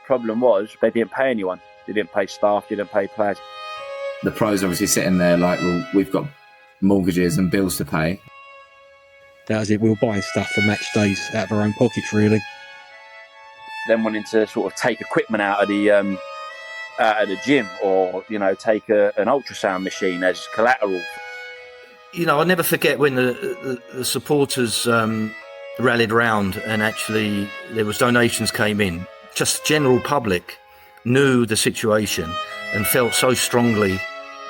problem was they didn't pay anyone. They didn't pay staff, didn't pay players. The pros obviously sitting there like, well, we've got mortgages and bills to pay. That was it. We were buying stuff for match days out of our own pockets, really. Then wanting to sort of take equipment out of the gym, or take an ultrasound machine as collateral. I'll never forget when the supporters rallied round, and actually there was donations came in. Just general public knew the situation and felt so strongly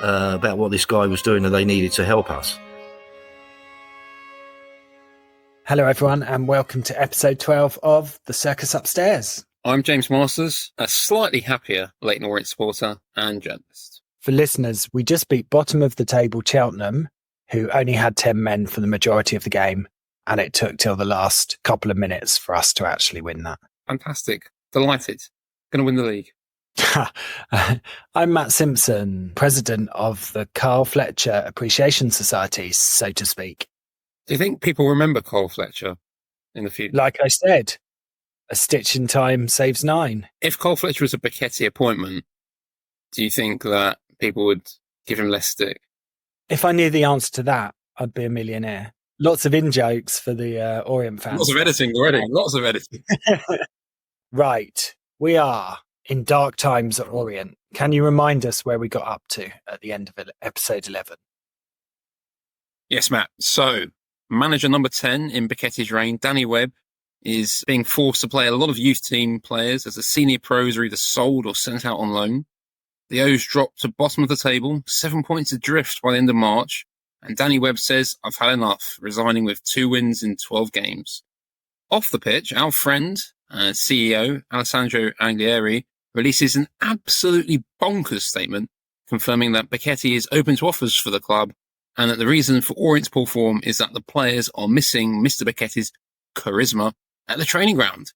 about what this guy was doing that they needed to help us. Hello everyone, and welcome to episode 12 of The Circus Upstairs. I'm James Masters, a slightly happier Leyton Orient supporter and journalist. For listeners, we just beat bottom of the table Cheltenham, who only had 10 men for the majority of the game, and it took till the last couple of minutes for us to actually win that. Fantastic. Delighted. Going to win the league. I'm Matt Simpson, president of the Carl Fletcher Appreciation Society, so to speak. Do you think people remember Carl Fletcher in the future? Like I said, a stitch in time saves 9. If Carl Fletcher was a Becchetti appointment, do you think that people would give him less stick? If I knew the answer to that, I'd be a millionaire. Lots of in-jokes for the Orient fans. Lots of editing already. Lots of editing. Right. We are in dark times at Orient. Can you remind us where we got up to at the end of episode 11? Yes, Matt. So, manager number 10 in Becchetti's reign, Danny Webb, is being forced to play a lot of youth team players as the senior pros are either sold or sent out on loan. The O's dropped to bottom of the table, 7 points adrift by the end of March, and Danny Webb says, "I've had enough," resigning with 2 wins in 12 games. Off the pitch, our friend, CEO Alessandro Anglieri, releases an absolutely bonkers statement confirming that Becchetti is open to offers for the club, and that the reason for Orient's poor form is that the players are missing Mr. Becchetti's charisma at the training ground.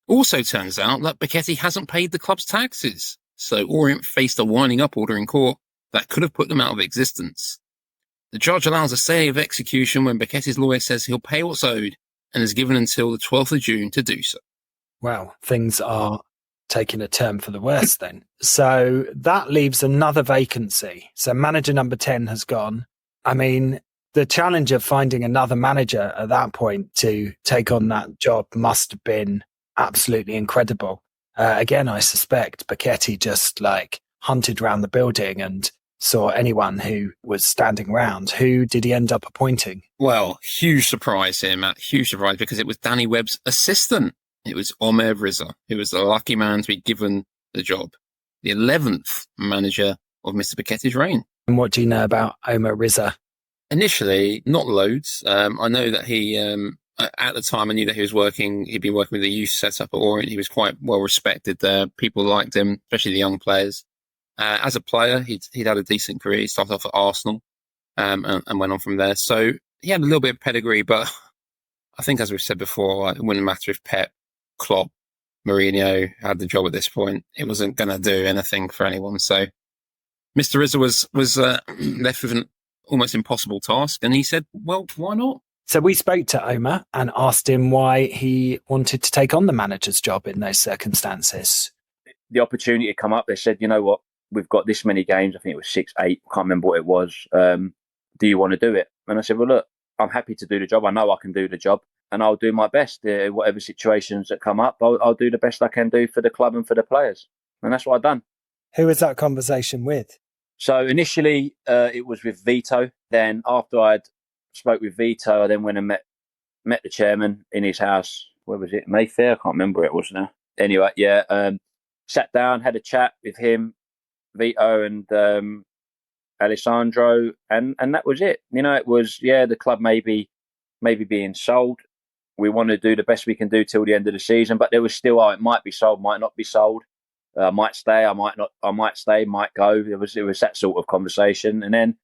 Also turns out that Becchetti hasn't paid the club's taxes, so Orient faced a winding up order in court that could have put them out of existence. The judge allows a stay of execution when Becchetti's lawyer says he'll pay what's owed and is given until the 12th of June to do so. Well, things are taking a turn for the worse then. So that leaves another vacancy. So manager number 10 has gone. I mean, the challenge of finding another manager at that point to take on that job must have been absolutely incredible. Again, I suspect Becchetti just hunted around the building and saw anyone who was standing around. Who did he end up appointing? Well, huge surprise here, Matt. Huge surprise, because it was Danny Webb's assistant. It was Omer Riza, who was the lucky man to be given the job. The 11th manager of Mr. Becchetti's reign. And what do you know about Omer Riza? Initially, not loads. I know that he, at the time, I knew that he'd been working with the youth setup at Orient. He was quite well respected there. People liked him, especially the young players. As a player, he'd had a decent career. He started off at Arsenal and went on from there. So he had a little bit of pedigree, but I think, as we've said before, it wouldn't matter if Pep, Klopp, Mourinho had the job at this point. It wasn't going to do anything for anyone. So Mr. Rizza was left with an almost impossible task, and he said, well, why not? So we spoke to Omer and asked him why he wanted to take on the manager's job in those circumstances. The opportunity had come up. They said, you know what, we've got this many games. I think it was 6, 8. I can't remember what it was. Do you want to do it? And I said, well, look, I'm happy to do the job. I know I can do the job, and I'll do my best. Whatever situations that come up, I'll do the best I can do for the club and for the players. And that's what I've done. Who was that conversation with? So initially, it was with Vito. Then after I'd spoke with Vito, I then went and met the chairman in his house. Where was it? Mayfair? I can't remember where it was now. Anyway, yeah. Sat down, had a chat with him, Vito and Alessandro, and that was it. It was, the club maybe being sold. We want to do the best we can do till the end of the season, but there was still, it might be sold, might not be sold. I might stay, I might not. I might stay, might go. It was that sort of conversation, and then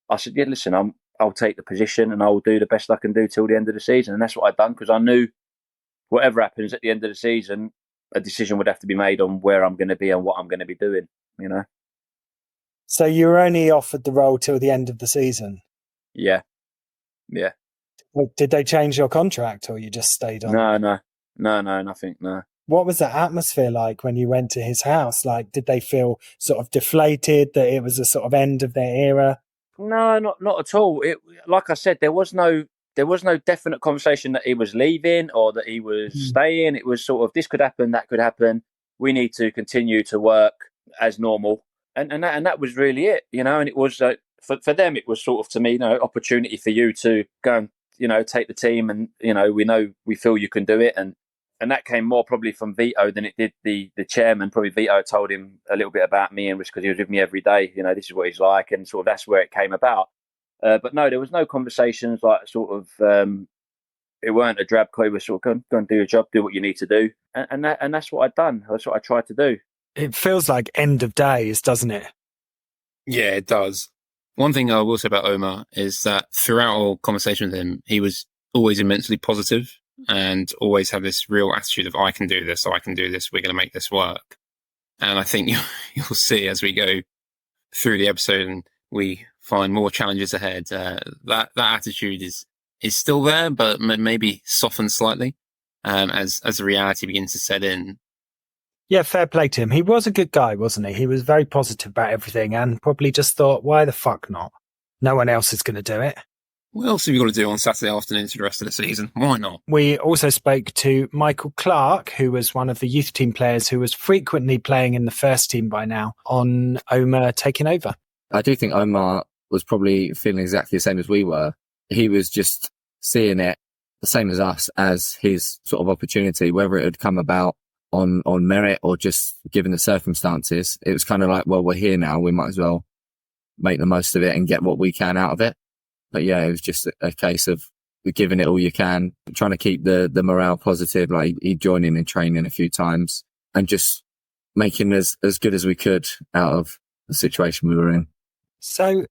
I said, "Yeah, listen, I'll take the position and I'll do the best I can do till the end of the season." And that's what I've done, because I knew whatever happens at the end of the season, a decision would have to be made on where I'm going to be and what I'm going to be doing. So you were only offered the role till the end of the season? Yeah. Did they change your contract, or you just stayed on? No, nothing. No. what was the atmosphere like when you went to his house? Like, did they feel sort of deflated that it was a sort of end of their era? No, not at all. It, like I said, there was no definite conversation that he was leaving or that he was staying. It was sort of, this could happen, that could happen. We need to continue to work as normal, and that was really it, you know. And it was for them, it was sort of, to me, you know, opportunity for you to go and, you know, take the team, and you know, we feel you can do it, and that came more probably from Vito than it did the chairman. Probably Vito told him a little bit about me, and because he was with me every day, you know, this is what he's like, and sort of that's where it came about. But no, there was no conversations like sort of. It weren't a drab call. It was sort of go and do your job, do what you need to do, and that's what I'd done. That's what I tried to do. It feels like end of days, doesn't it? Yeah, it does. One thing I will say about Omer is that throughout our conversation with him, he was always immensely positive and always had this real attitude of, I can do this, we're going to make this work. And I think you'll see as we go through the episode and we find more challenges ahead, that attitude is still there, but maybe softened slightly as the reality begins to set in. Yeah, fair play to him. He was a good guy, wasn't he? He was very positive about everything and probably just thought, why the fuck not? No one else is going to do it. What else have you got to do on Saturday afternoons for the rest of the season? Why not? We also spoke to Michael Clark, who was one of the youth team players who was frequently playing in the first team by now, on Omer taking over. I do think Omer was probably feeling exactly the same as we were. He was just seeing it the same as us as his sort of opportunity, whether it had come about on merit or just given the circumstances. It was kind of like, well, we're here now. We might as well make the most of it and get what we can out of it. But yeah, it was just a case of giving it all you can, trying to keep the morale positive. Like he'd join in training a few times and just making as good as we could out of the situation we were in. So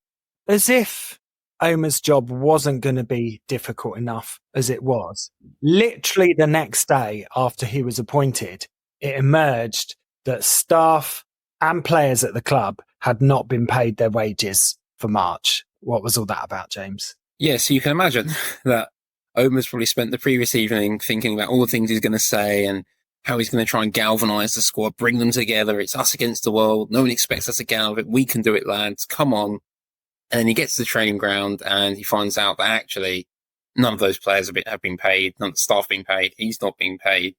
as if Omer's job wasn't going to be difficult enough as it was, literally the next day after he was appointed, it emerged that staff and players at the club had not been paid their wages for March. What was all that about, James? Yeah, so you can imagine that Omer's probably spent the previous evening thinking about all the things he's going to say and how he's going to try and galvanise the squad, bring them together. It's us against the world. No one expects us to get out of it. We can do it, lads. Come on. And then he gets to the training ground and he finds out that actually none of those players have been paid. None of the staff being paid. He's not being paid.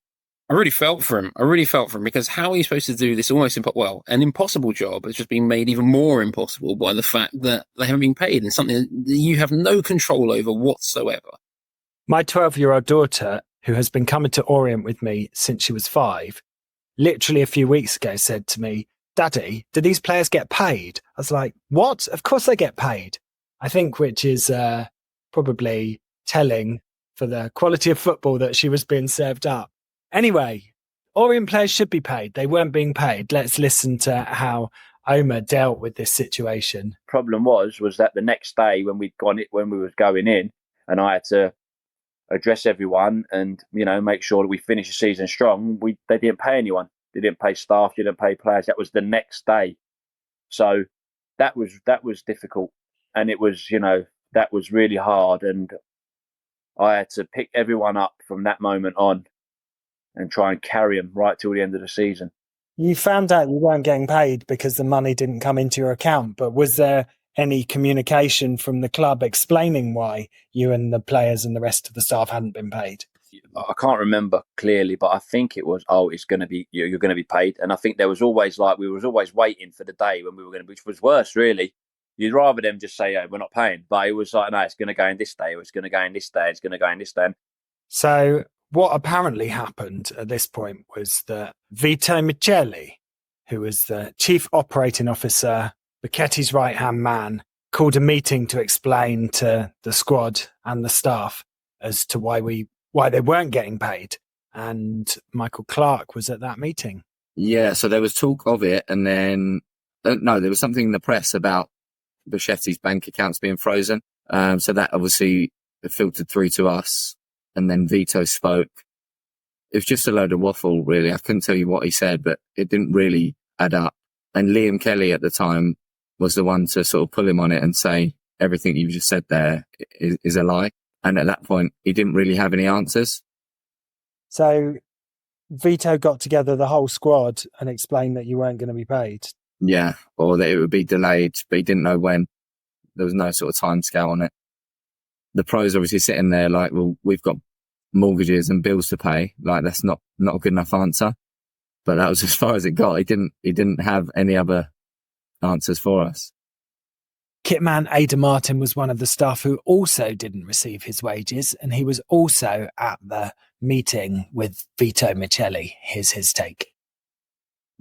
I really felt for him. Because how are you supposed to do this almost an impossible job has just been made even more impossible by the fact that they haven't been paid and something that you have no control over whatsoever. My 12-year-old daughter, who has been coming to Orient with me since she was 5, literally a few weeks ago said to me, Daddy, do these players get paid? I was like, what? Of course they get paid. I think which is probably telling for the quality of football that she was being served up. Anyway, Orient players should be paid. They weren't being paid. Let's listen to how Omer dealt with this situation. Problem was that the next day when we was going in, and I had to address everyone and, you know, make sure that we finish the season strong, they didn't pay anyone. They didn't pay staff, they didn't pay players. That was the next day. So that was difficult. And it was, you know, that was really hard. And I had to pick everyone up from that moment on and try and carry them right till the end of the season. You found out you weren't getting paid because the money didn't come into your account, but was there any communication from the club explaining why you and the players and the rest of the staff hadn't been paid? I can't remember clearly, but I think it was, it's going to be, you're going to be paid. And I think there was always we was always waiting for the day when we were going to, which was worse, really. You'd rather them just say, we're not paying. But it was like, no, it's going to go in this day, or it's going to go in this day, it's going to go in this day. So what apparently happened at this point was that Vito Micheli, who was the chief operating officer, Becchetti's right-hand man, called a meeting to explain to the squad and the staff as to why they weren't getting paid. And Michael Clark was at that meeting. Yeah, so there was talk of it, and then there was something in the press about Becchetti's bank accounts being frozen. So that obviously filtered through to us, and then Vito spoke. It was just a load of waffle, really. I couldn't tell you what he said, but it didn't really add up. And Liam Kelly at the time was the one to sort of pull him on it and say, everything you just said there is a lie. And at that point, he didn't really have any answers. So Vito got together the whole squad and explained that you weren't going to be paid. Yeah, or that it would be delayed, but he didn't know when. There was no sort of time scale on it. The pros obviously sitting there like, well, we've got mortgages and bills to pay. Like, that's not a good enough answer. But that was as far as it got. He didn't have any other answers for us. Kitman Ada Martin was one of the staff who also didn't receive his wages, and he was also at the meeting with Vito Michelli. Here's his take.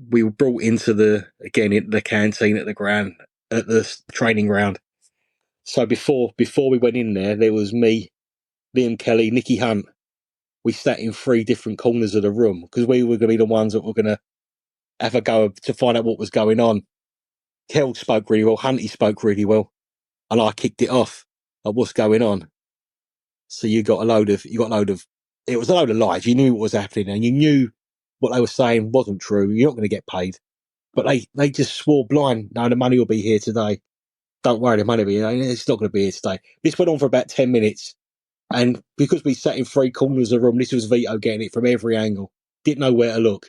We were brought into the canteen at the training ground. So before we went in there was me, Liam Kelly, Nicky Hunt. We sat in 3 different corners of the room because we were going to be the ones that were going to have a go to find out what was going on. Kel spoke really well, Hunty spoke really well, and I kicked it off at what's going on. So it was a load of lies. You knew what was happening and you knew what they were saying wasn't true. You're not going to get paid. But they just swore blind, no, the money will be here today. Don't worry, the money will be here. It's not going to be here today. This went on for about 10 minutes. And because we sat in 3 corners of the room, this was Vito getting it from every angle. Didn't know where to look.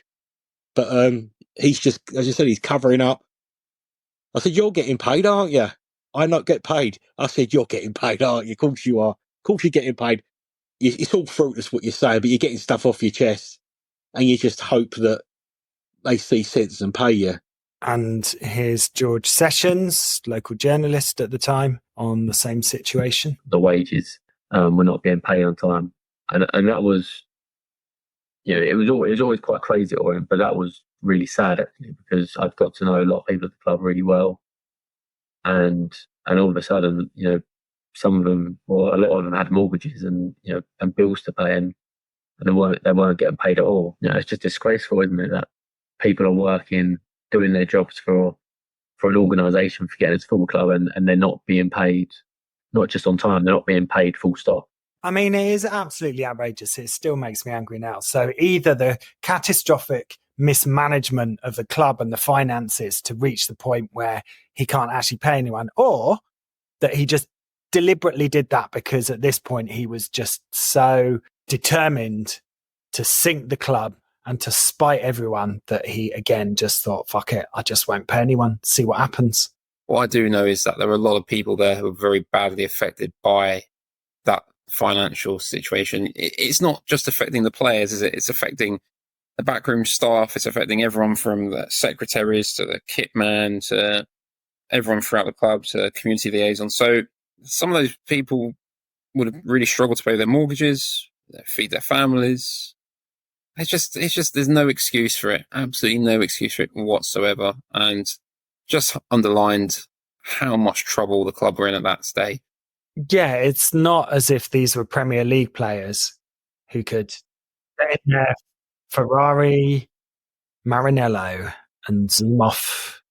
But he's just, as I said, he's covering up. I said, you're getting paid, aren't you? I not get paid. I said, you're getting paid, aren't you? Of course you are. Of course you're getting paid. It's all fruitless what you're saying, but you're getting stuff off your chest. And you just hope that they see sense and pay you. And here's George Sessions, local journalist at the time, on the same situation. The wages were not getting paid on time. And that was, it was always quite crazy at Orient, but that was really sad actually, because I'd got to know a lot of people at the club really well. And all of a sudden, some of them, or a lot of them had mortgages and bills to pay, and they weren't getting paid at all. It's just disgraceful, isn't it, that people are working, doing their jobs for an organisation, for getting into a football club, and they're not being paid, not just on time, they're not being paid full stop. I mean, it is absolutely outrageous. It still makes me angry now. So either the catastrophic mismanagement of the club and the finances to reach the point where he can't actually pay anyone, or that he just deliberately did that because at this point he was just so determined to sink the club and to spite everyone that he, again, just thought, fuck it, I just won't pay anyone, see what happens. What I do know is that there were a lot of people there who were very badly affected by that financial situation. It's not just affecting the players, is it? It's affecting the backroom staff. It's affecting everyone from the secretaries to the kit man to everyone throughout the club to community liaison. So some of those people would have really struggled to pay their mortgages, feed their families. It's just there's no excuse for it. Absolutely no excuse for it whatsoever. And just underlined how much trouble the club were in at that stage. Yeah, it's not as if these were Premier League players who could get in their Ferrari Maranello and zoom off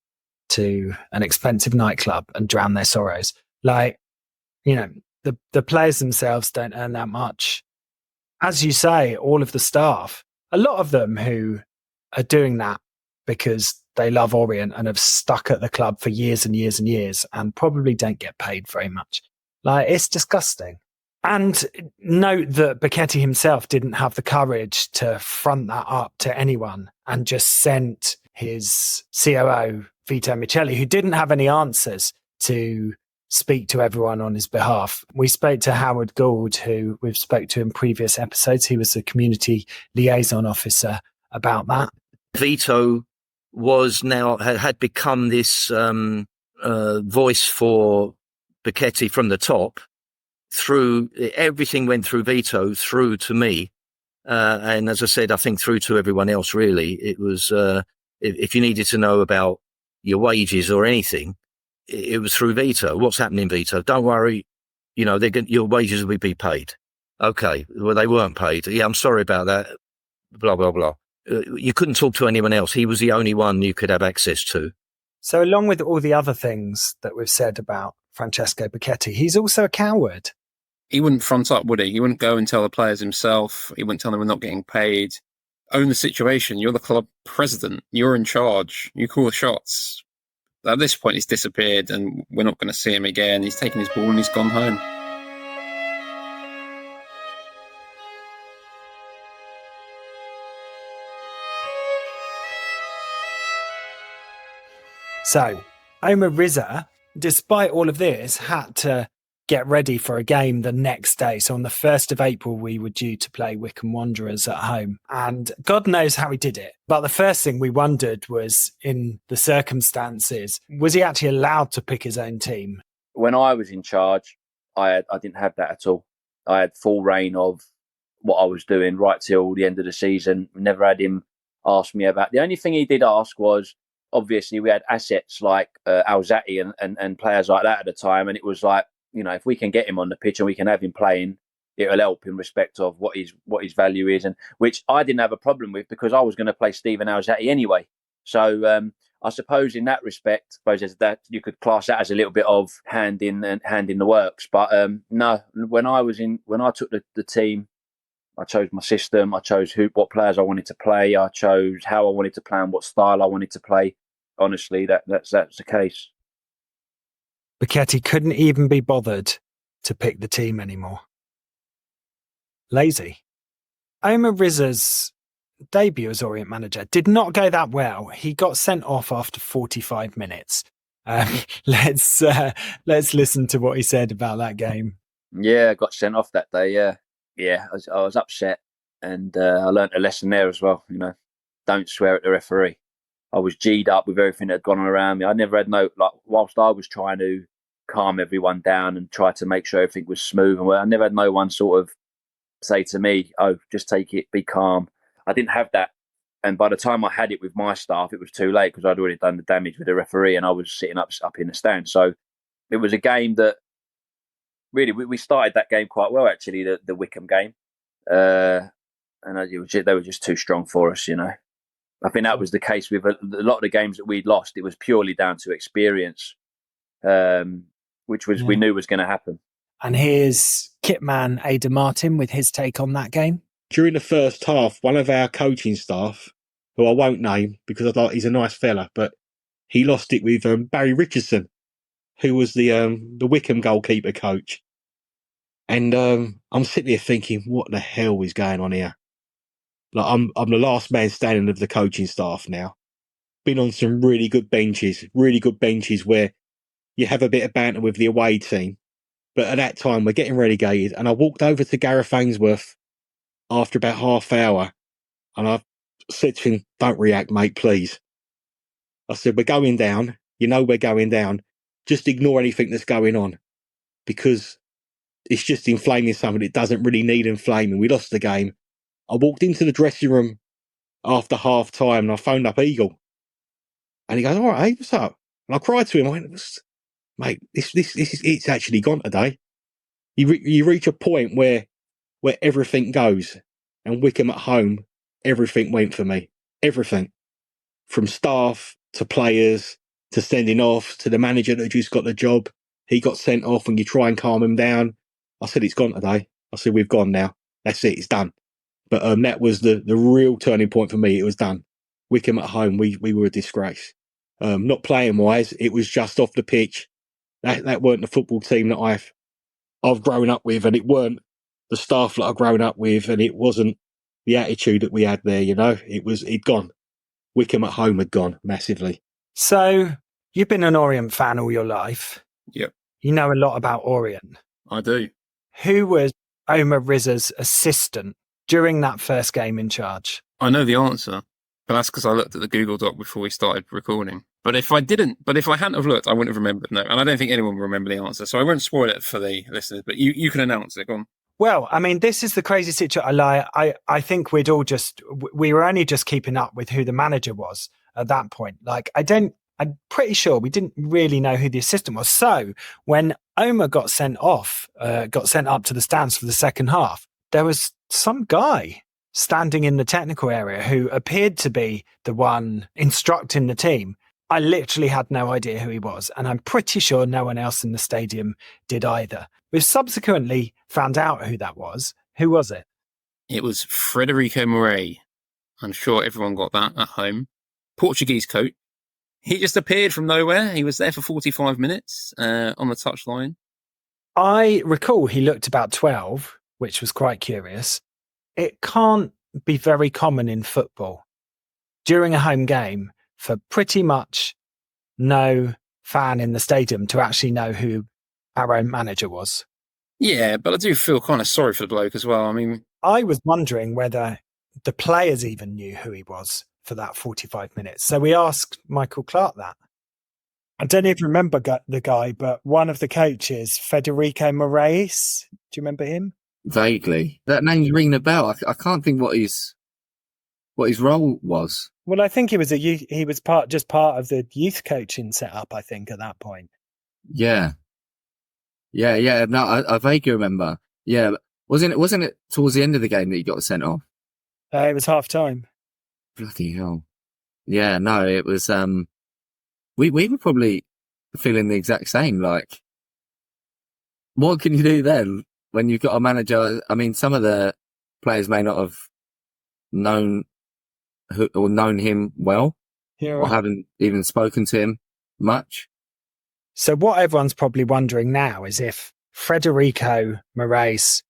to an expensive nightclub and drown their sorrows. Like, the players themselves don't earn that much. As you say, all of the staff, a lot of them who are doing that because they love Orient and have stuck at the club for years and years and years and probably don't get paid very much. Like, it's disgusting. And note that Becchetti himself didn't have the courage to front that up to anyone and just sent his COO, Vito Michelli, who didn't have any answers, to speak to everyone on his behalf. We spoke to Howard Gould, who we've spoke to in previous episodes. He was the community liaison officer about that. Vito had become this voice for Becchetti from the top. Through everything went through Vito, through to me, and as I said, I think through to everyone else. Really, it was if you needed to know about your wages or anything, it was through Vito. What's happening, Vito? Don't worry, your wages will be paid. Okay, well, they weren't paid. Yeah, I'm sorry about that. Blah blah blah. You couldn't talk to anyone else. He was the only one you could have access to. So, along with all the other things that we've said about Francesco Becchetti, he's also a coward. He wouldn't front up, would he? He wouldn't go and tell the players himself. He wouldn't tell them we're not getting paid. Own the situation. You're the club president. You're in charge. You call the shots. At this point, he's disappeared and we're not going to see him again. He's taken his ball and he's gone home. So, Omer Riza, despite all of this, had to get ready for a game the next day. So on the 1st of April, we were due to play Wycombe Wanderers at home. And God knows how he did it. But the first thing we wondered was, in the circumstances, was he actually allowed to pick his own team? When I was in charge, I didn't have that at all. I had full reign of what I was doing right till the end of the season. Never had him ask me about. The only thing he did ask was, obviously, we had assets like Alzati and players like that at the time. And it was like, if we can get him on the pitch and we can have him playing, it'll help in respect of what his value is, and which I didn't have a problem with because I was going to play Stephen Alzati anyway. So I suppose in that respect, that you could class that as a little bit of hand in the works. But no, when I took the team, I chose my system. I chose what players I wanted to play. I chose how I wanted to play and what style I wanted to play. Honestly, that's the case. Becchetti couldn't even be bothered to pick the team anymore. Lazy. Omer Riza's debut as Orient manager did not go that well. He got sent off after 45 minutes. Let's listen to what he said about that game. Yeah, I got sent off that day. Yeah, I was upset, and I learnt a lesson there as well. Don't swear at the referee. I was G'd up with everything that had gone on around me. I never had whilst I was trying to calm everyone down and try to make sure everything was smooth, and I never had no one sort of say to me, "Oh, just take it, be calm." I didn't have that, and by the time I had it with my staff, it was too late because I'd already done the damage with the referee, and I was sitting up in the stand. So it was a game that really we started that game quite well, actually, the Wycombe game, and they were just too strong for us. I think that was the case with a lot of the games that we'd lost. It was purely down to experience, which we knew was going to happen. And here's kitman Ada Martin with his take on that game. During the first half, one of our coaching staff, who I won't name because he's a nice fella, but he lost it with Barry Richardson, who was the Wycombe goalkeeper coach. And I'm sitting here thinking, what the hell is going on here? Like I'm the last man standing of the coaching staff now. Been on some really good benches where you have a bit of banter with the away team. But at that time, we're getting relegated. And I walked over to Gareth Ainsworth after about half hour. And I said to him, don't react, mate, please. I said, we're going down. We're going down. Just ignore anything that's going on. Because it's just inflaming something that doesn't really need inflaming. We lost the game. I walked into the dressing room after half time and I phoned up Eagle. And he goes, all right, hey, what's up? And I cried to him. I went, mate, it's actually gone today. You reach a point where everything goes. And Wycombe at home, everything went for me. Everything. From staff to players to sending off to the manager that just got the job. He got sent off and you try and calm him down. I said, it's gone today. I said, we've gone now. That's it. It's done. But that was the real turning point for me. It was done. Wycombe at home, we were a disgrace. Not playing wise, it was just off the pitch. That weren't the football team that I've grown up with, and it weren't the staff that I've grown up with, and it wasn't the attitude that we had there. It'd gone. Wycombe at home had gone massively. So you've been an Orient fan all your life. Yep, you know a lot about Orient. I do. Who was Omer Riza's assistant during that first game in charge? I know the answer, but that's because I looked at the Google Doc before we started recording. But if I hadn't have looked, I wouldn't have remembered. No, and I don't think anyone will remember the answer, so I won't spoil it for the listeners. But you can announce it. Go on. Well, I mean, this is the crazy situation. I think we were only just keeping up with who the manager was at that point. I'm pretty sure we didn't really know who the assistant was. So when Omer got sent up to the stands for the second half, there was some guy standing in the technical area who appeared to be the one instructing the team. I literally had no idea who he was, and I'm pretty sure no one else in the stadium did either. We've subsequently found out who that was. Who was it? It was Frederico Morais. I'm sure everyone got that at home. Portuguese coach. He just appeared from nowhere. He was there for 45 minutes on the touchline. I recall he looked about 12, which was quite curious. It can't be very common in football during a home game for pretty much no fan in the stadium to actually know who our own manager was. Yeah, but I do feel kind of sorry for the bloke as well. I mean, I was wondering whether the players even knew who he was for that 45 minutes. So we asked Michael Clark that. I don't even remember the guy, but one of the coaches, Federico Moraes, do you remember him? Vaguely. That name's ringing a bell. I can't think what his role was. Well, I think he was just part of the youth coaching setup, I think, at that point. Yeah. Yeah. No, I vaguely remember. Yeah. Wasn't it towards the end of the game that he got sent off? It was half time. Bloody hell. Yeah, no, it was, we were probably feeling the exact same. Like, what can you do then when you've got a manager? I mean, some of the players may not have known him well, or haven't even spoken to him much. So what everyone's probably wondering now is if Federico Moraes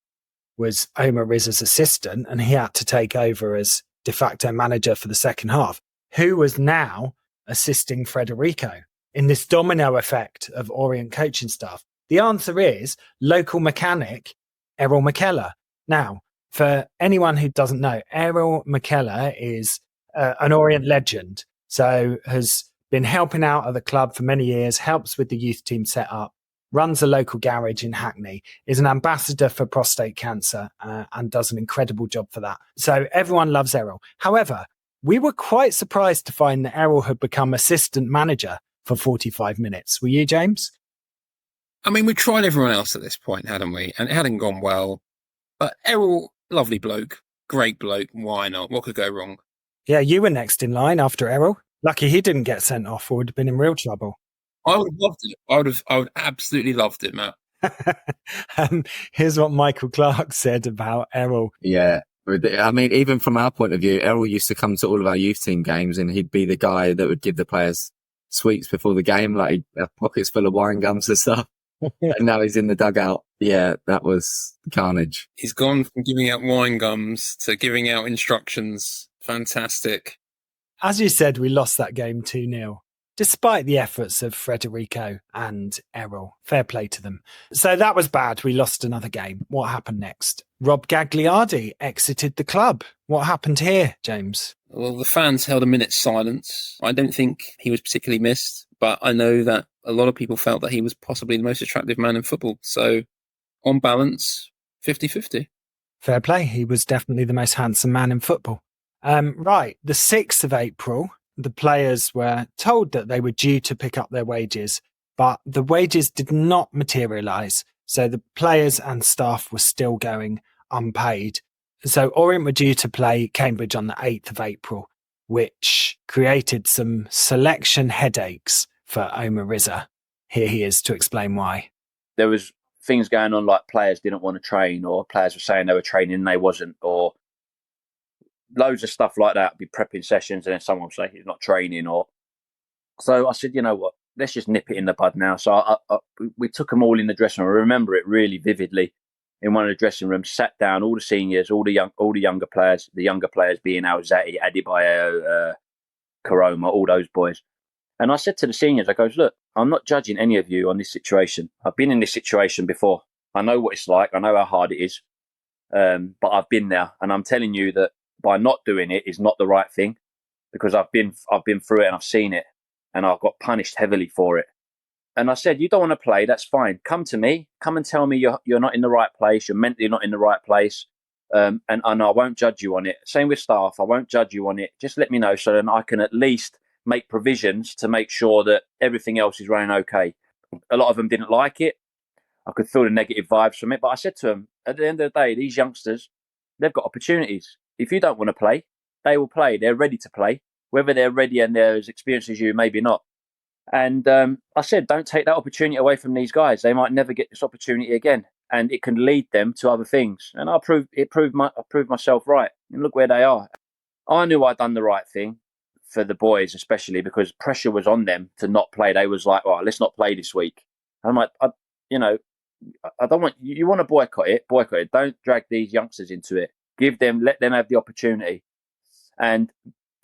was Omer Riza's assistant and he had to take over as de facto manager for the second half, who was now assisting Federico in this domino effect of Orient coaching staff? The answer is local mechanic Errol McKellar. Now, for anyone who doesn't know, Errol McKellar is an Orient legend, so has been helping out at the club for many years, helps with the youth team setup, runs a local garage in Hackney, is an ambassador for prostate cancer, and does an incredible job for that. So everyone loves Errol. However, we were quite surprised to find that Errol had become assistant manager for 45 minutes. Were you, James? I mean, we tried everyone else at this point, hadn't we? And it hadn't gone well. But Errol, lovely bloke, great bloke. Why not? What could go wrong? Yeah, you were next in line after Errol. Lucky he didn't get sent off or would have been in real trouble. I would have loved it. I would absolutely loved it, Matt. Here's what Michael Clark said about Errol. Yeah. I mean, even from our point of view, Errol used to come to all of our youth team games and he'd be the guy that would give the players sweets before the game, like he'd have pockets full of wine gums and stuff. And now he's in the dugout. Yeah, that was carnage. He's gone from giving out wine gums to giving out instructions. Fantastic. As you said, we lost that game 2-0, despite the efforts of Federico and Errol. Fair play to them. So that was bad. We lost another game. What happened next? Rob Gagliardi exited the club. What happened here, James? Well, the fans held a minute's silence. I don't think he was particularly missed, but I know that a lot of people felt that he was possibly the most attractive man in football. So, on balance, 50-50. Fair play. He was definitely the most handsome man in football. Right, the 6th of April, the players were told that they were due to pick up their wages, but the wages did not materialise. So the players and staff were still going unpaid. So Orient were due to play Cambridge on the 8th of April, which created some selection headaches for Omer Riza. Here he is to explain why. There was things going on like players didn't want to train, or players were saying they were training and they wasn't, or loads of stuff like that. Be prepping sessions and then someone would say he's not training. Or so I said, you know what, let's just nip it in the bud now. So we took them all in the dressing room. I remember it really vividly. In one of the dressing rooms, sat down all the seniors, all the younger players. The younger players being Alzati, Adebayo, Karoma, all those boys. And I said to the seniors, I goes, look, I'm not judging any of you on this situation. I've been in this situation before. I know what it's like. I know how hard it is. But I've been there, and I'm telling you that by not doing it is not the right thing, because I've been through it and I've seen it, and I've got punished heavily for it. And I said, you don't want to play, that's fine. Come to me. Come and tell me you're not in the right place. You're mentally not in the right place. And I won't judge you on it. Same with staff. I won't judge you on it. Just let me know so then I can at least make provisions to make sure that everything else is running okay. A lot of them didn't like it. I could feel the negative vibes from it. But I said to them, at the end of the day, these youngsters, they've got opportunities. If you don't want to play, they will play. They're ready to play. Whether they're ready and they're as experienced as you, maybe not. And I said, don't take that opportunity away from these guys. They might never get this opportunity again, and it can lead them to other things. And I proved myself right. And look where they are. I knew I'd done the right thing for the boys, especially because pressure was on them to not play. They was like, "Oh, let's not play this week." And I'm like, I don't want you want to boycott it. Don't drag these youngsters into it. Let them have the opportunity. And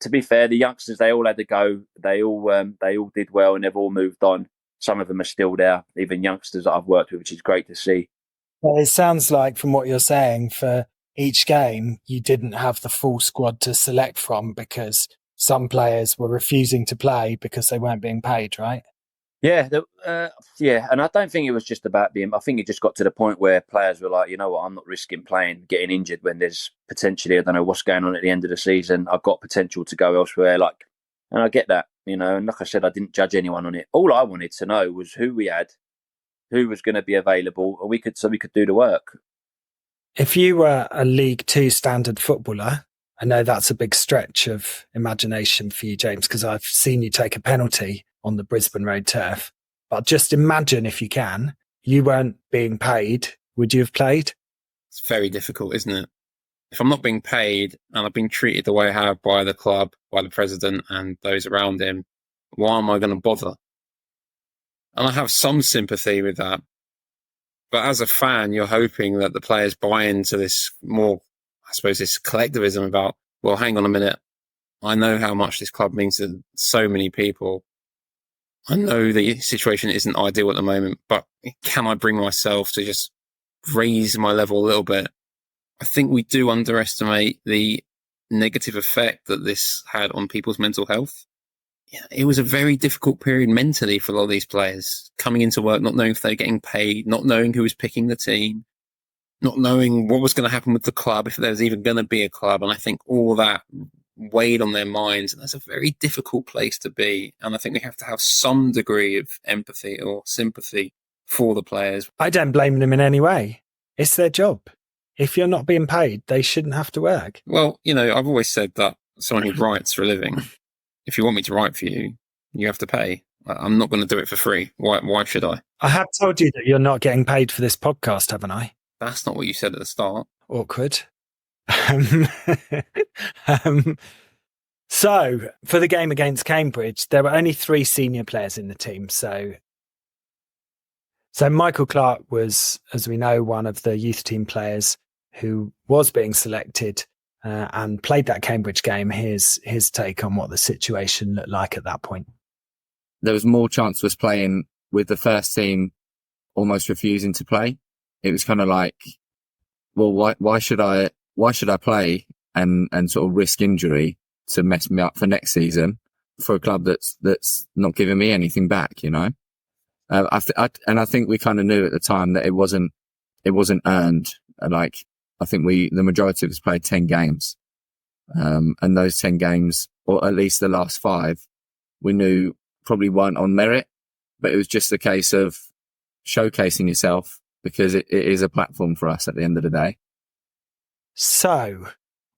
to be fair, the youngsters, they all had to go. They all did well, and they've all moved on. Some of them are still there, even youngsters that I've worked with, which is great to see. Well, it sounds like from what you're saying, for each game, you didn't have the full squad to select from because some players were refusing to play because they weren't being paid, right? Yeah, and I don't think it was just about being. I think it just got to the point where players were like, you know what, I'm not risking getting injured when there's potentially, I don't know what's going on at the end of the season. I've got potential to go elsewhere, and I get that, and like I said, I didn't judge anyone on it. All I wanted to know was who we had, who was going to be available, and we could do the work. If you were a League Two standard footballer, I know that's a big stretch of imagination for you, James, because I've seen you take a penalty on the Brisbane Road turf. But just imagine, if you can, you weren't being paid. Would you have played? It's very difficult, isn't it? If I'm not being paid and I've been treated the way I have by the club, by the president and those around him, why am I going to bother? And I have some sympathy with that. But as a fan, you're hoping that the players buy into this more, I suppose, this collectivism about, well, hang on a minute. I know how much this club means to so many people. I know the situation isn't ideal at the moment, but can I bring myself to just raise my level a little bit? I think we do underestimate the negative effect that this had on people's mental health. Yeah, it was a very difficult period mentally for a lot of these players, coming into work, not knowing if they're getting paid, not knowing who was picking the team, not knowing what was going to happen with the club, if there was even going to be a club. And I think all that weighed on their minds, and that's a very difficult place to be. And I think we have to have some degree of empathy or sympathy for the players. I don't blame them in any way. It's their job. If you're not being paid, they shouldn't have to work. Well, I've always said that someone who writes for a living, if you want me to write for you, you have to pay. I'm not going to do it for free. Why should I? I have told you that you're not getting paid for this podcast, haven't I? That's not what you said at the start. Awkward. So, for the game against Cambridge, there were only 3 senior players in the team. So Michael Clark was, as we know, one of the youth team players who was being selected and played that Cambridge game. His take on what the situation looked like at that point. There was more chance of us playing with the first team almost refusing to play. It was kind of like, well, why should I play and sort of risk injury to mess me up for next season for a club that's not giving me anything back, I think we kind of knew at the time that it wasn't earned. I think the majority of us played 10 games. And those 10 games, or at least the last 5, we knew probably weren't on merit, but it was just a case of showcasing yourself because it is a platform for us at the end of the day. So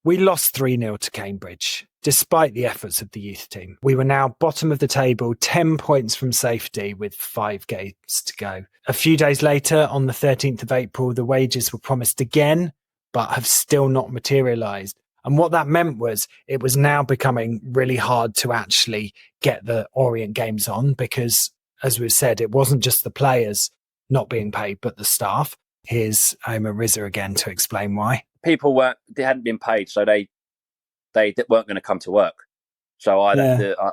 we lost 3-0 to Cambridge, despite the efforts of the youth team. We were now bottom of the table, 10 points from safety with 5 games to go. A few days later, on the 13th of April, the wages were promised again, but have still not materialised. And what that meant was it was now becoming really hard to actually get the Orient games on because, as we've said, it wasn't just the players not being paid, but the staff. Here's Omer Riza again to explain why. People they hadn't been paid, so they weren't going to come to work. So I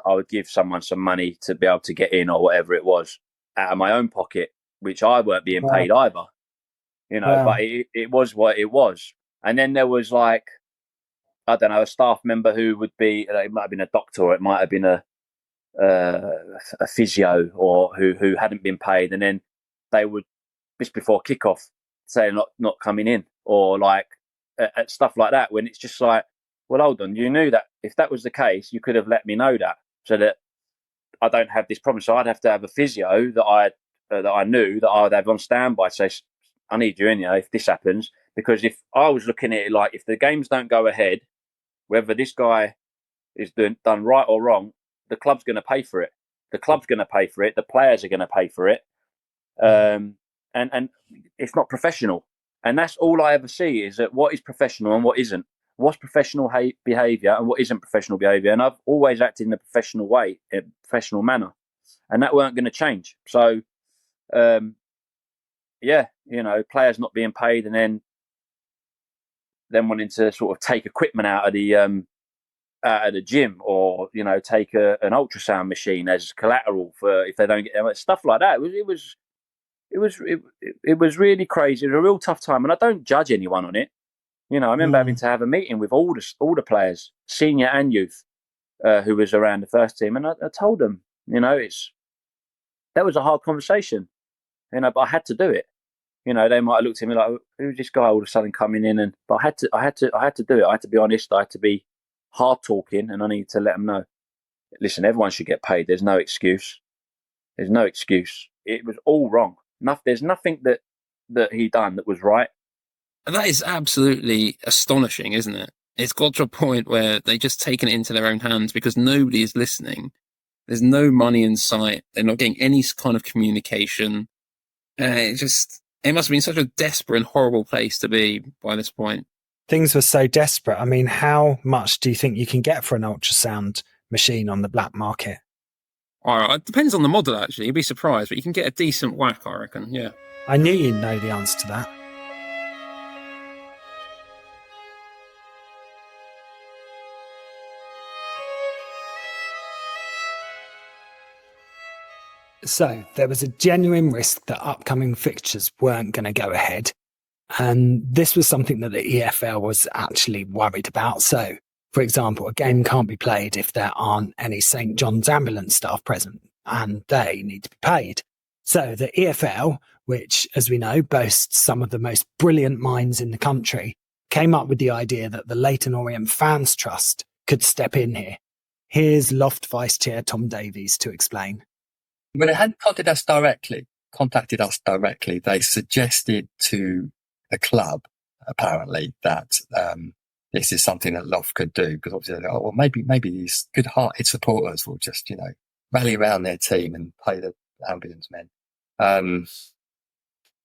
would give someone some money to be able to get in or whatever it was out of my own pocket, which I weren't being paid either. But it was what it was. And then there was a staff member who would be, it might have been a doctor, or it might have been a physio, or who hadn't been paid, and then they would just before kickoff say not coming in, or stuff like that. When it's just like, well, hold on, you knew that if that was the case, you could have let me know that, so that I don't have this problem. So I'd have to have a physio that I knew that I would have on standby. Say, I need you in here if this happens, because if I was looking at it like, if the games don't go ahead, whether this guy is done right or wrong, the club's going to pay for it. The club's going to pay for it. The players are going to pay for it. And it's not professional. And that's all I ever see, is that what is professional and what isn't. What's professional behaviour and what isn't professional behaviour. And I've always acted in a professional way, in a professional manner. And that weren't going to change. So, players not being paid and then wanting to sort of take equipment out of the out of the gym, or take an ultrasound machine as collateral for if they don't get stuff like that. It was really crazy. It was a real tough time, and I don't judge anyone on it. I remember having to have a meeting with all the players, senior and youth, who was around the first team, and I told them, that was a hard conversation, but I had to do it. They might have looked at me like, "Who's this guy all of a sudden coming in?" But I had to do it. I had to be honest. I had to be hard talking, and I need to let them know. Listen, everyone should get paid. There's no excuse. There's no excuse. It was all wrong. There's nothing that he done that was right. And that is absolutely astonishing, isn't it? It's got to a point where they've just taken it into their own hands because nobody is listening. There's no money in sight. They're not getting any kind of communication. It must have been such a desperate and horrible place to be by this point. Things were so desperate. I mean, how much do you think you can get for an ultrasound machine on the black market? All right, it depends on the model, actually. You'd be surprised, but you can get a decent whack, I reckon, yeah. I knew you'd know the answer to that. So there was a genuine risk that upcoming fixtures weren't going to go ahead. And this was something that the EFL was actually worried about. So, for example, a game can't be played if there aren't any St. John's ambulance staff present, and they need to be paid. So the EFL, which, as we know, boasts some of the most brilliant minds in the country, came up with the idea that the Leyton Orient Fans Trust could step in here. Here's Loft Vice Chair Tom Davies to explain. When they hadn't contacted us directly, they suggested to the club, apparently, that this is something that Loft could do, because obviously they're like, well, maybe these good-hearted supporters will just, rally around their team and pay the ambulance men.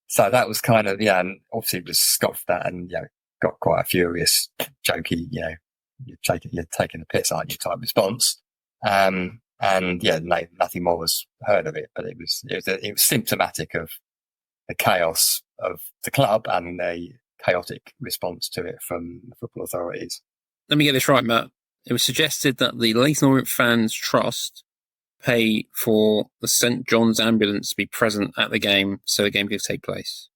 So that was kind of, and obviously it was scoffed at and, got quite a furious, jokey, you're taking the piss, aren't you, type response. Nothing more was heard of it, but it was symptomatic of the chaos of the club and a chaotic response to it from the football authorities. Let me get this right, Matt. It was suggested that the Leyton Orient Fans Trust pay for the St. John's ambulance to be present at the game so the game could take place.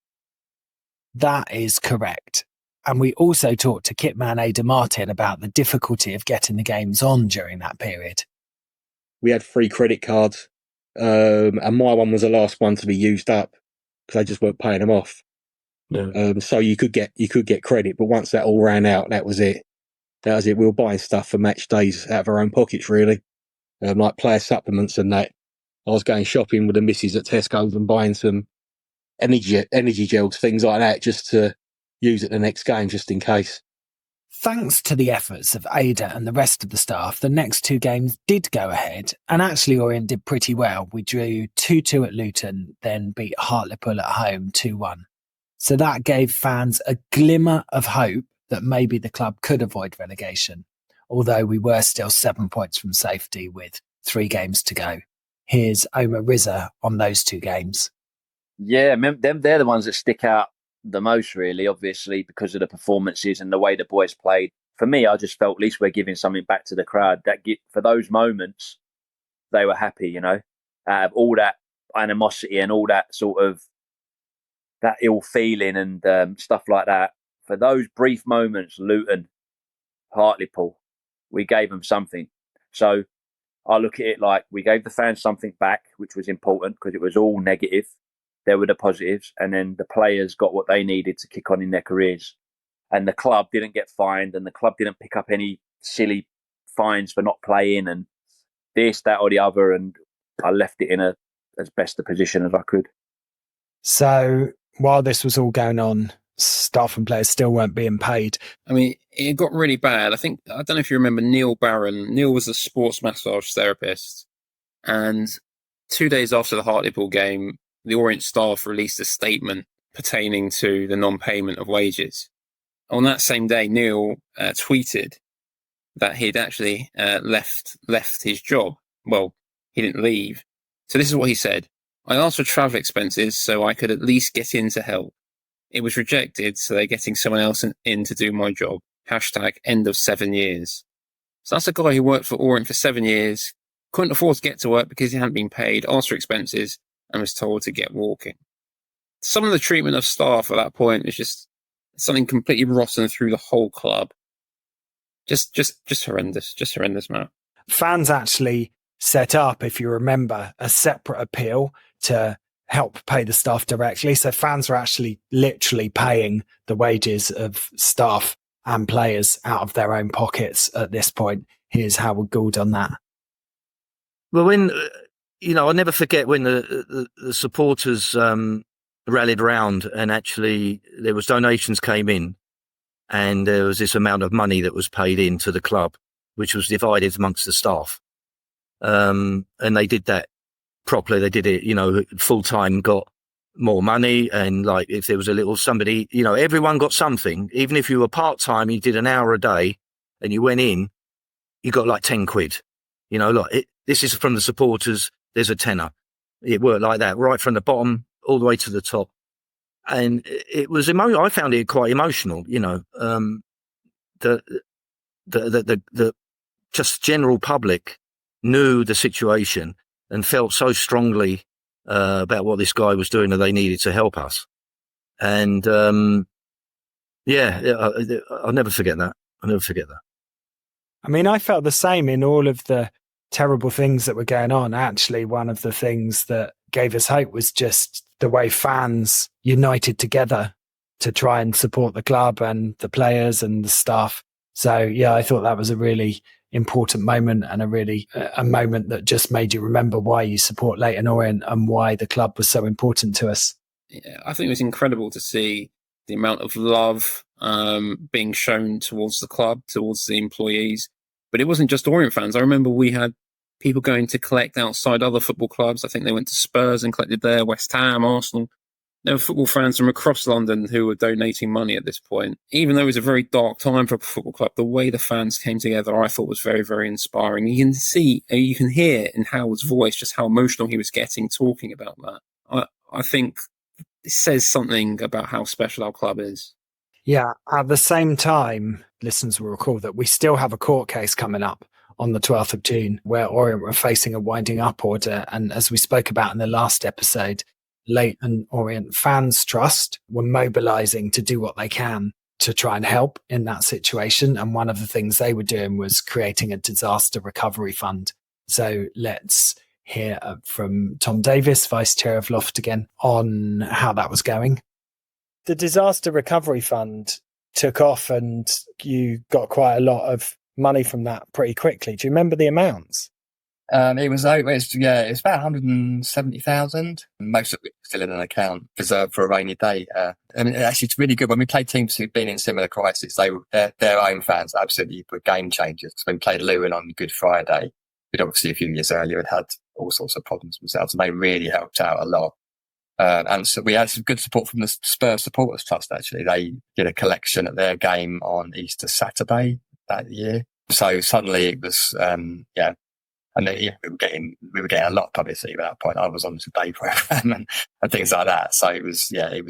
That is correct. And we also talked to Kitman Ada Martin about the difficulty of getting the games on during that period. We had free credit cards, and my one was the last one to be used up because they just weren't paying them off. Yeah. So you could get credit, but once that all ran out, that was it. We were buying stuff for match days out of our own pockets, really, like player supplements and that. I was going shopping with the missus at Tesco's and buying some energy gels, things like that, just to use at the next game, just in case. Thanks to the efforts of Ada and the rest of the staff, the next two games did go ahead, and actually Orient did pretty well. We drew 2-2 at Luton, then beat Hartlepool at home 2-1. So that gave fans a glimmer of hope that maybe the club could avoid relegation, although we were still 7 points from safety with 3 games to go. Here's Omer Riza on those 2 games. Yeah, they're the ones that stick out the most, really, obviously, because of the performances and the way the boys played. For me, I just felt at least we're giving something back to the crowd. For those moments, they were happy, out of all that animosity and all that sort of that ill feeling and stuff like that. For those brief moments, Luton, Hartlepool, we gave them something. So I look at it like we gave the fans something back, which was important because it was all negative. There were the positives, and then the players got what they needed to kick on in their careers. And the club didn't get fined, and the club didn't pick up any silly fines for not playing and this, that, or the other. And I left it in as best a position as I could. So while this was all going on, staff and players still weren't being paid. I mean, it got really bad. I don't know if you remember Neil Barron. Neil was a sports massage therapist. And 2 days after the Hartlepool game, the Orient staff released a statement pertaining to the non-payment of wages. On that same day, Neil tweeted that he'd actually left his job. Well, he didn't leave. So this is what he said. I asked for travel expenses so I could at least get in to help. It was rejected, so they're getting someone else in to do my job. #end of 7 years. So that's a guy who worked for Orient for 7 years, couldn't afford to get to work because he hadn't been paid, asked for expenses, and was told to get walking. Some of the treatment of staff at that point was just something completely rotten through the whole club. Just horrendous, Matt. Fans actually set up, if you remember, a separate appeal to help pay the staff directly. So fans were actually literally paying the wages of staff and players out of their own pockets at this point. Here's Howard Gould on that. Well, when, I'll never forget when the supporters rallied round and actually there was donations came in and there was this amount of money that was paid into the club, which was divided amongst the staff. And they did that properly. They did it, full time, got more money. And like, if there was a little somebody, everyone got something. Even if you were part time, you did an hour a day and you went in, you got like 10 quid, this is from the supporters. There's a tenner. It worked like that, right from the bottom all the way to the top. And it was I found it quite emotional, the just general public knew the situation and felt so strongly about what this guy was doing that they needed to help us. And I'll never forget that. I mean, I felt the same in all of the terrible things that were going on. Actually, one of the things that gave us hope was just the way fans united together to try and support the club and the players and the staff. So, yeah, I thought that was a really important moment and a moment that just made you remember why you support Leyton Orient and why the club was so important to us. Yeah, I think it was incredible to see the amount of love being shown towards the club, towards the employees. But it wasn't just Orient fans. I remember we had people going to collect outside other football clubs. I think they went to Spurs and collected there, West Ham, Arsenal. There were football fans from across London who were donating money at this point. Even though it was a very dark time for a football club, the way the fans came together, I thought was very, very inspiring. You can hear in Howard's voice just how emotional he was getting talking about that. I think it says something about how special our club is. Yeah, at the same time, listeners will recall that we still have a court case coming up on the 12th of June where Orient were facing a winding up order. And as we spoke about in the last episode, Leyton Orient Fans Trust were mobilising to do what they can to try and help in that situation. And one of the things they were doing was creating a disaster recovery fund. So let's hear from Tom Davis, Vice Chair of Loft again, on how that was going. The disaster recovery fund took off and you got quite a lot of money from that pretty quickly. Do you remember the amounts? It was about 170,000. Most of it still in an account reserved for a rainy day. Actually, it's really good. When we played teams who'd been in similar crises, their own fans absolutely were game changers. When we played Lewin on Good Friday, we'd obviously a few years earlier had all sorts of problems themselves, and they really helped out a lot. And so we had some good support from the Spurs Supporters Trust, actually. They did a collection at their game on Easter Saturday that year. So suddenly it was, And we were getting a lot of publicity at that point. I was on the Today programme and things like that. So it was a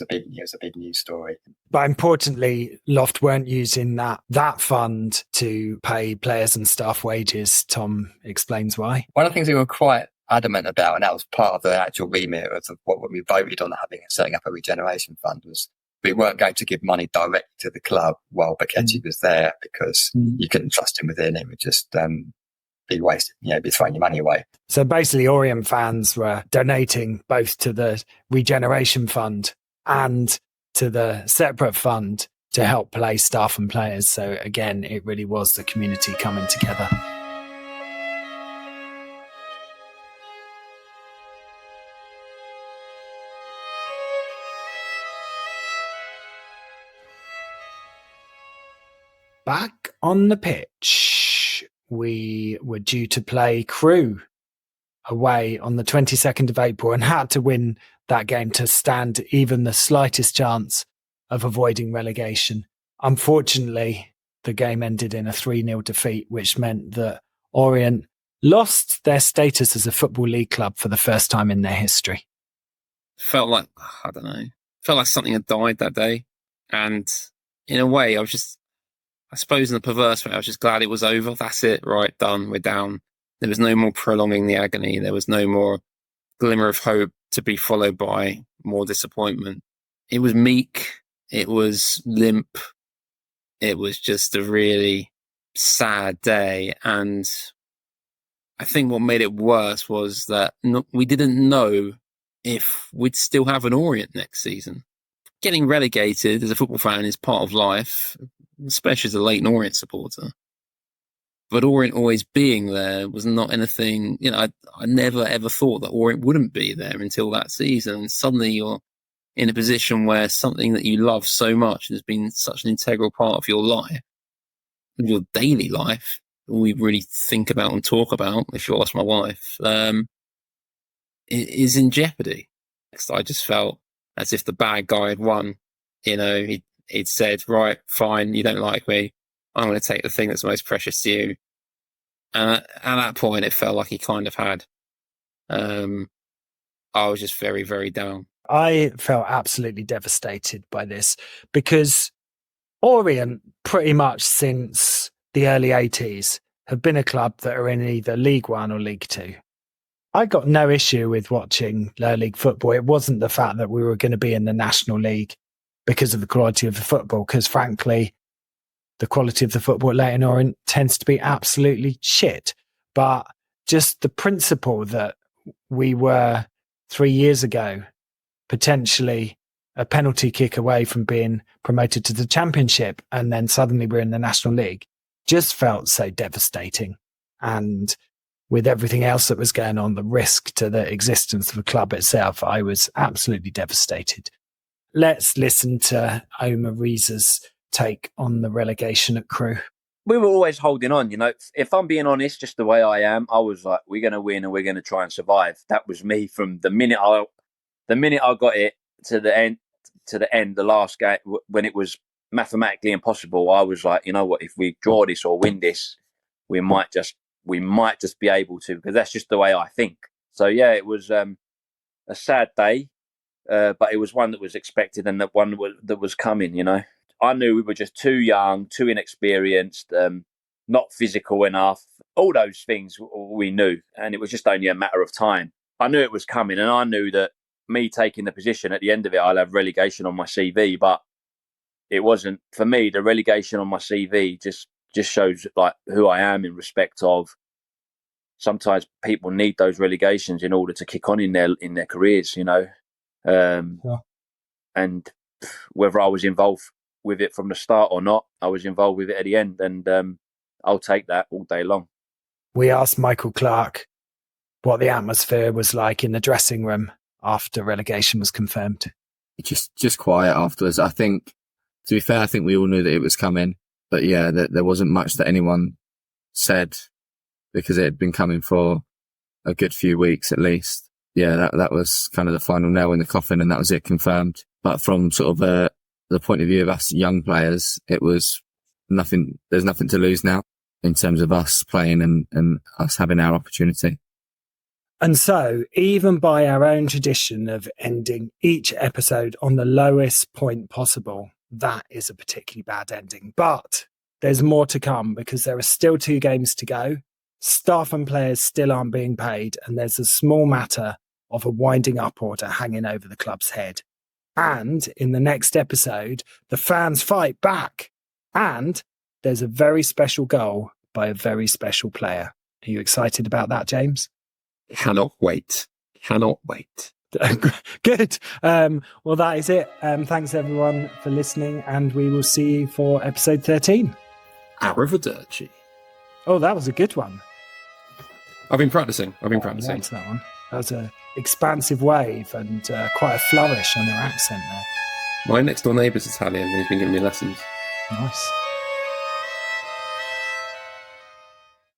big news story. But importantly, Loft weren't using that fund to pay players and staff wages. Tom explains why. One of the things we were quite adamant about, and that was part of the actual remit of what we voted on setting up a regeneration fund, was we weren't going to give money direct to the club while Becchetti was there, because you couldn't trust him within. It would just be wasted, be throwing your money away. So basically, Orient fans were donating both to the regeneration fund and to the separate fund to help play staff and players. So again, it really was the community coming together. Back on the pitch, we were due to play Crewe away on the 22nd of April and had to win that game to stand even the slightest chance of avoiding relegation. Unfortunately, the game ended in a 3-0 defeat, which meant that Orient lost their status as a Football League club for the first time in their history. Felt like something had died that day. And in a way, I was just I suppose in the perverse way, I was just glad it was over. That's it, right, done, we're down. There was no more prolonging the agony. There was no more glimmer of hope to be followed by more disappointment. It was meek. It was limp. It was just a really sad day. And I think what made it worse was that we didn't know if we'd still have an Orient next season. Getting relegated as a football fan is part of life, especially as a Leyton Orient supporter. But Orient always being there was not anything, I never ever thought that Orient wouldn't be there until that season. And suddenly you're in a position where something that you love so much has been such an integral part of your life, your daily life, all we really think about and talk about, if you ask my wife, is in jeopardy. I just felt as if the bad guy had won. He'd said, right, fine, you don't like me, I'm going to take the thing that's most precious to you. And at that point, it felt like he kind of had. I was just very, very down. I felt absolutely devastated by this because Orient, pretty much since the early 80s, have been a club that are in either League One or League Two. I got no issue with watching lower league football. It wasn't the fact that we were going to be in the National League because of the quality of the football, because frankly, the quality of the football at Leyton Orient tends to be absolutely shit. But just the principle that we were 3 years ago potentially a penalty kick away from being promoted to the Championship, and then suddenly we're in the National League, just felt so devastating. And with everything else that was going on, the risk to the existence of the club itself, I was absolutely devastated. Let's listen to Omer Riza's take on the relegation at Crewe. We were always holding on, If I'm being honest, just the way I am, I was like, we're going to win and we're going to try and survive. That was me from the minute I got it to the end, the last game, when it was mathematically impossible. I was like, you know what, if we draw this or win this, we might just be able to, because that's just the way I think. So yeah, it was a sad day, but it was one that was expected and that one that was coming. I knew we were just too young, too inexperienced, not physical enough. All those things we knew, and it was just only a matter of time. I knew it was coming, and I knew that me taking the position at the end of it, I'll have relegation on my CV. But it wasn't for me. The relegation on my CV just shows like who I am in respect of. Sometimes people need those relegations in order to kick on in their careers, And whether I was involved with it from the start or not, I was involved with it at the end, and I'll take that all day long. We asked Michael Clark what the atmosphere was like in the dressing room after relegation was confirmed. Just quiet afterwards. I think, to be fair, I think we all knew that it was coming, but yeah, there wasn't much that anyone said because it had been coming for a good few weeks at least. Yeah, that was kind of the final nail in the coffin, and that was it, confirmed. But from sort of the point of view of us young players, it was nothing. There's nothing to lose now in terms of us playing and us having our opportunity. And so, even by our own tradition of ending each episode on the lowest point possible, that is a particularly bad ending. But there's more to come, because there are still 2 games to go. Staff and players still aren't being paid, and there's a small matter of a winding up order hanging over the club's head. And in the next episode, the fans fight back. And there's a very special goal by a very special player. Are you excited about that, James? Cannot wait. Good. Well, that is it. Thanks, everyone, for listening, and we will see you for episode 13. Arrivederci. Oh, that was a good one. I've been practicing. I liked that one. That was an expansive wave and quite a flourish on your accent there. My next door neighbour's Italian, and he's been giving me lessons. Nice.